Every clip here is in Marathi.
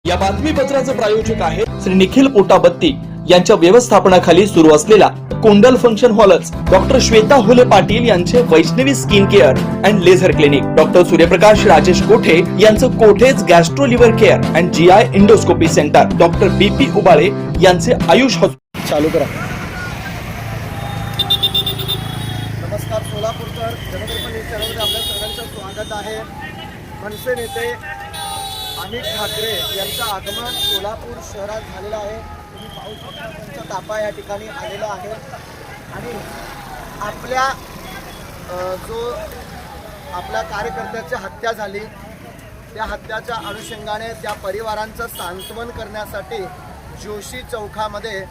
या बातमीपत्राचे प्रायोजक आहे श्री निखिल पोटाबत्ती यांच्या व्यवस्थापनाखाली सुरू असलेला कुंडल फंक्शन हॉलच, डॉक्टर श्वेता होले पाटील यांचे Vaishnavi skin care and laser clinic, doctor Suryaprakash Rajesh Kothe यांचं Kothe's gastro liver care and GI endoscopy centre, doctor BP Ubale यांचे आयुष हॉस्पिटल. चालू करा. नमस्कार, सोलापूरकर जनदर्पण न्यूज चॅनलमध्ये आपल्या सर्वांचं स्वागत आहे. मनसे नेते अमित ठाकरे यांचं आगमन सोलापूर शहरात झालेलं आहे. तुम्ही पाहू शकता त्यांचा ताफा या ठिकाणी आलेला आहे आणि आपल्या कार्यकर्त्याची हत्या झाली, त्या हत्याच्या अनुषंगाने त्या परिवारांचं सांत्वन करण्यासाठी जोशी चौकामध्ये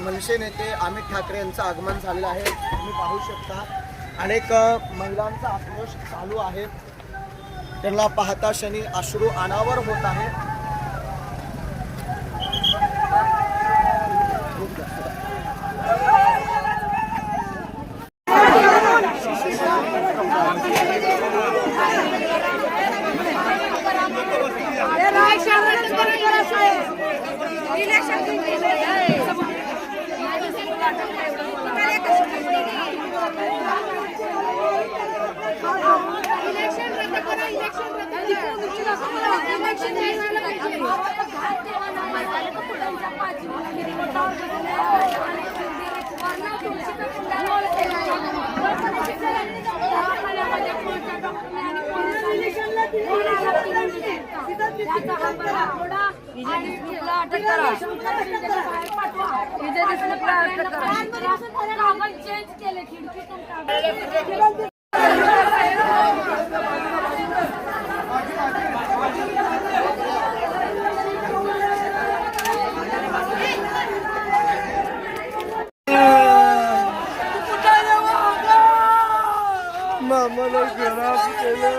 मनसे नेते अमित ठाकरे यांचं आगमन झालेलं आहे. तुम्ही पाहू शकता अनेक महिलांचा आक्रोश चालू आहे. त्यांना पाहता क्षणी अश्रू अनावर होत आहे. मामाला खराब केलं.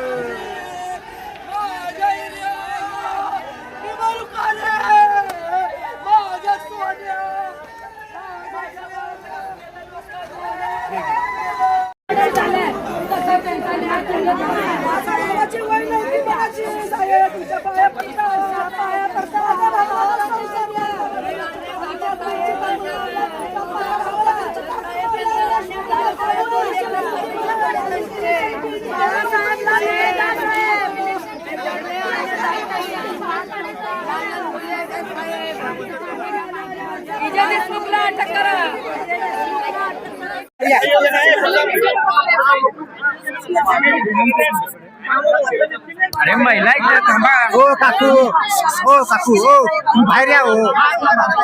अरे महिला इकडे थांबा. हो काकू, हो काकू, हो तुम्ही बाहेर या. हो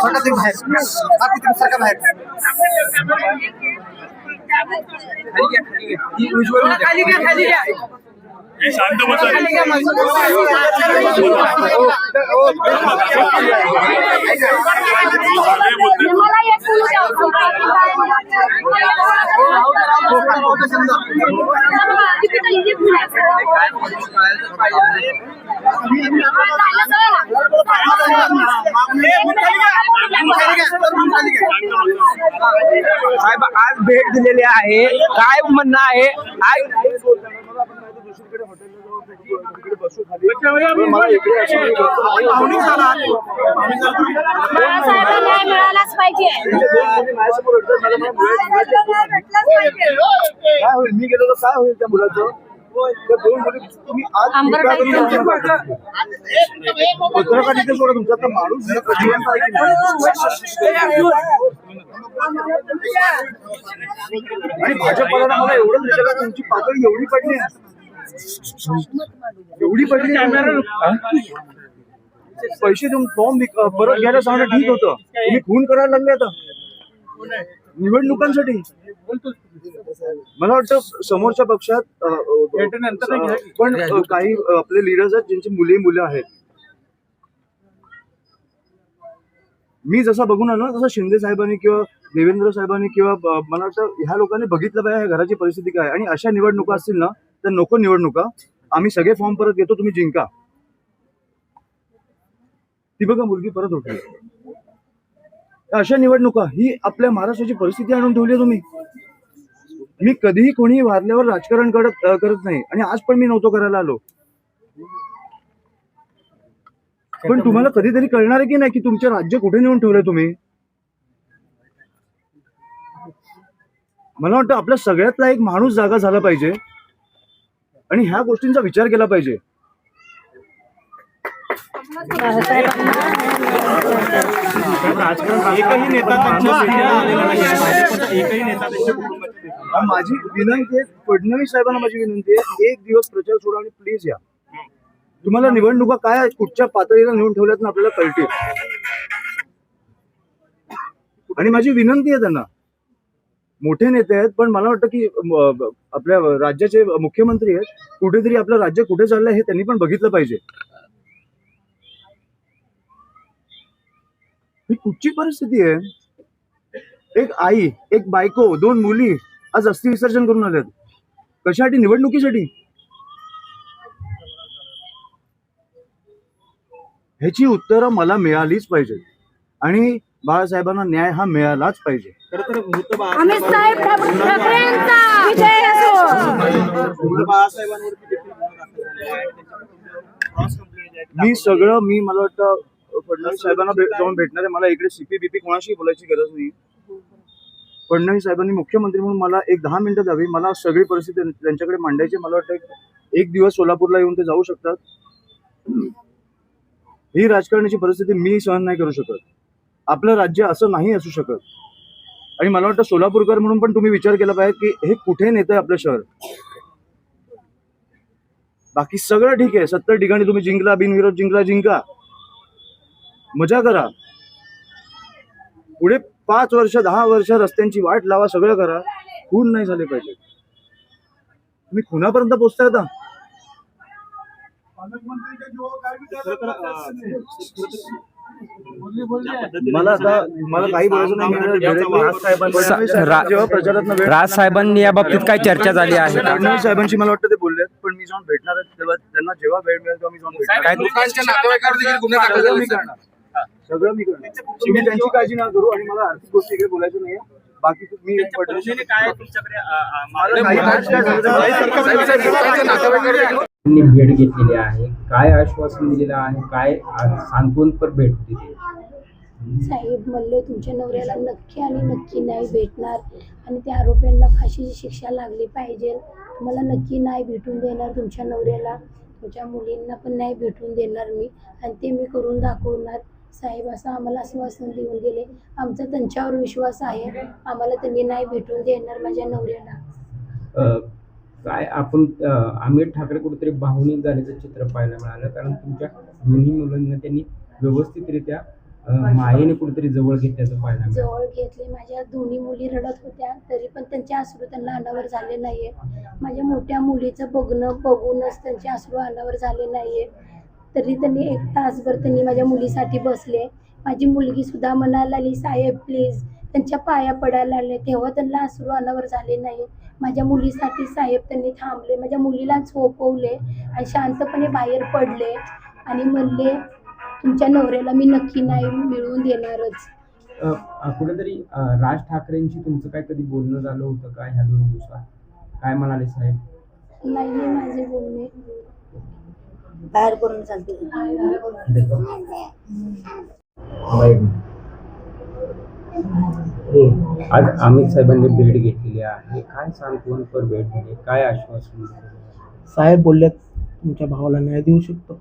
छोटा तुम्ही बाहेर, काकू तुम्ही सारखा बाहेर. खाली घ्या, खाली घ्या. शांत बसा. साहेब आज भेट दिलेली आहे, काय म्हणणं आहे? मिळालाच पाहिजे. काय होईल? मी गेलो तर काय होईल त्या मुलाचं? तुम्ही आज पत्रकारिता सोडा, तुमचा तर माणूस आणि भाजपला मला एवढं विचारलं, तुमची पातळी एवढी पडली पैसे देऊन फॉर्म परत घ्यायला सांगणं ठीक होतं. तुम्ही खून करायला लागले आता निवडणुकांसाठी. मला वाटतं समोरच्या पक्षात पण काही आपले लिडर्स आहेत ज्यांची मुलं आहेत. मी जसा बघून आलो तसं शिंदे साहेबांनी किंवा देवेंद्र साहेबांनी किंवा मला वाटतं ह्या लोकांनी बघितलं पाहिजे घराची परिस्थिती काय. आणि अशा निवडणुका असतील ना तर नको निवडणुका. आम्ही सगळे फॉर्म परत घेतो, तुम्ही जिंका. ती बघा मुलगी परत होती. अशा निवडणुका ही आपल्या महाराष्ट्राची परिस्थिती आणून ठेवली तुम्ही. मी कधीही कोणी वारल्यावर राजकारण करत नाही आणि आज पण मी नव्हतो करायला आलो. पण तुम्हाला कधीतरी कळणार आहे की नाही की तुमचे राज्य कुठे नेऊन ठेवलंय तुम्ही? मला वाटतं आपल्या सगळ्यातला एक माणूस जागा झाला पाहिजे आणि ह्या गोष्टींचा विचार केला पाहिजे. माझी विनंती आहे, फडणवीस साहेबांना माझी विनंती आहे, एक दिवस प्रचार सोडा आणि प्लीज या. तुम्हाला निवडणुका काय कुठच्या पातळीला नेऊन ठेवल्यात ना आपल्याला कळते. आणि माझी विनंती आहे त्यांना, मोठे नेते आहेत पण मला वाटतं की आपल्या राज्याचे मुख्यमंत्री आहेत, कुठेतरी आपलं राज्य कुठे चाललंय हे त्यांनी पण बघितलं पाहिजे. ही कुठची परिस्थिती आहे? एक आई, एक बायको, 2 मुली आज अस्थि विसर्जन करून आल्यात. कशासाठी? निवडणुकीसाठी. ह्याची उत्तरं मला मिळालीच पाहिजे आणि बाळासाहेबांना न्याय हा मिळालाच पाहिजे. आम्ही साहेब ठाकरेंचा विजय असो. मी मला वाटतं फडणवीस साहेबांना जाऊन भेटणार आहे. मला इकडे सीपी कोणाशी बोलायची गरज नाही. फडणवीस साहेबांनी मुख्यमंत्री म्हणून मला एक 10 मिनिटं द्यावी. मला सगळी परिस्थिती त्यांच्याकडे मांडायची. मला वाटतं एक दिवस सोलापूरला येऊन ते जाऊ शकतात. ही राजकारणाची परिस्थिती मी सहन नाही करू शकत. आपलं राज्य असं नाही असू शकत. आणि मला वाटतं सोलापूरकर म्हणून पण तुम्ही विचार केला पाहिजे की हे कुठे नेतंय आपलं शहर. बाकी सगळं ठीक आहे, 70 ठिकाणी तुम्ही जिंकला, बिनविरोध जिंका, मजा करा. पुढे 5 वर्ष 10 वर्ष रस्त्यांची वाट लावा, सगळं करा. खून नाही झाले पाहिजे. तुम्ही खुनापर्यंत पोहोचताय आता. मला काही बोलायचं नाही. राज साहेबांनी या बाबतीत काय चर्चा झाली आहे? फडणवीस साहेबांची मला वाटतं ते बोलले, पण मी जाऊन भेटणार आहे तेव्हा त्यांना जेव्हा वेळ मिळेल तेव्हा मी जाऊन भेटणार. सगळं मी करणार. तुम्ही त्यांची काळजी नका करू आणि मला आर्थिक गोष्टी काही बोलायचं नाहीये. बाकी मी भेट घेतलेली आहे, काय आश्वासन दिलेलं आहे, काय सांत्वनपर भेट दिली? साहेब म्हणले तुमच्या नवऱ्याला नक्की आणि नक्की नाही भेटणार आणि त्या आरोपींना फाशीची शिक्षा लागली पाहिजे. तुम्हाला नक्की नाही भेटून देणार तुमच्या नवऱ्याला, तुमच्या मुलींना पण नाही भेटून देणार मी आणि ते मी करून दाखवणार. साहेब असं आम्हाला आश्वासन देऊन गेले. आमचा त्यांच्यावर विश्वास आहे. आम्हाला त्यांनी नाही भेटून देणार माझ्या नवऱ्याला. काय आपण अमित ठाकरे कुठेतरी भावनिक झाल्याचं चित्र पाहायला मिळालं, कारण तुमच्या दोन्ही मुलांना त्यांनी व्यवस्थितरित्या मायेने कुठेतरी जवळ घेतल्याचं पाहायला मिळालं. जवळ घेतले. माझ्या दोन्ही मुली रडत होत्या तरी पण त्यांचे अश्रू त्यांना अनावर झाले नाहीये. माझ्या मोठ्या मुलीचं बघूनच त्यांचे अश्रू अनावर झाले नाहीये. तरी त्यांनी 1 तासभर त्यांनी माझ्या मुलीसाठी बसले. माझी मुलगी सुद्धा म्हणायला लागली साहेब प्लीज, त्यांच्या पाया पडायला लागले. तेव्हा त्यांना अश्रू अनावर झाले नाही. माझ्या मुलीसाठी साहेब त्यांनी थांबले, माझ्या मुलीला झोपवले आणि शांतपणे बाहेर पडले आणि म्हणले तुमच्या नवऱ्याला मी नक्की नाही मिळवून देणारच. कुठेतरी राज ठाकरेंशी तुमचं काय कधी बोलणं झालं होतं का ह्या 2 दिवसात? काय म्हणाले साहेब? नाही माझे बोलणे बाहेर करून चालते. आज अमित साहेबांनी भेट घेतलेली आहे, काय सांत्वनपर भेट दिली, काय आश्वासन दिले? साहेब बोललेत तुमच्या भावाला न्याय देऊ शकतो,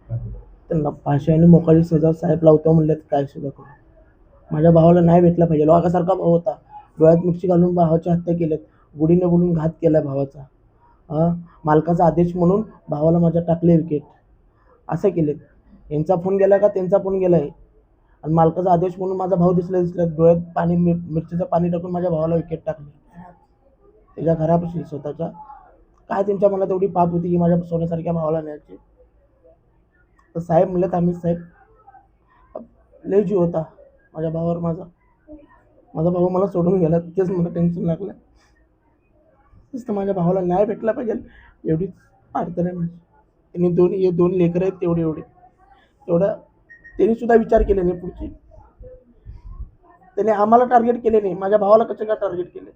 त्यांना फाशी आणि मोकाची सजा साहेब लावतो म्हणलेत. काय सुद्धा करू माझ्या भावाला न्याय भेटला पाहिजे. लोकासारखा भाव होता, डोळ्यात मिरची घालून भावाची हत्या केलेत, गुढीने बोलून घात केला भावाचा. मालकाचा आदेश म्हणून भावाला माझ्या टाकले विकेट, असं केलेत. यांचा फोन गेला का त्यांचा फोन गेलाय आणि मालकाचा आदेश म्हणून माझा भाऊ दिसला डोळ्यात पाणी मिरचीचं पाणी टाकून माझ्या भावाला विकेट टाकली त्याच्या घरापाशी स्वतःच्या. काय त्यांच्या मनात एवढी पाप होती की माझ्या सोन्यासारख्या भावाला न्यायची. तर साहेब म्हणलेत आम्ही साहेब लय जीव होता माझ्या भावावर. माझा भाऊ मला सोडून गेला, तेच मला टेन्शन लागलं. नुसतं माझ्या भावाला न्याय भेटला पाहिजे एवढीच प्रार्थना आहे माझी. त्यांनी दोन लेकरं आहेत तेवढं त्यांनी सुद्धा विचार केले नाही पुढची. त्याने आम्हाला टार्गेट केले नाही, माझ्या भावाला कसं काय टार्गेट केले.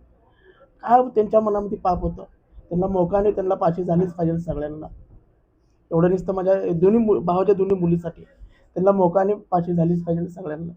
काय त्यांच्या मनामध्ये पाप होतं. त्यांना मोकाने त्यांना फाशी झालीच पाहिजे सगळ्यांना. एवढं नुसतं माझ्या भावाच्या दोन्ही मुलीसाठी त्यांना मोकाने फाशी झालीच पाहिजे सगळ्यांना.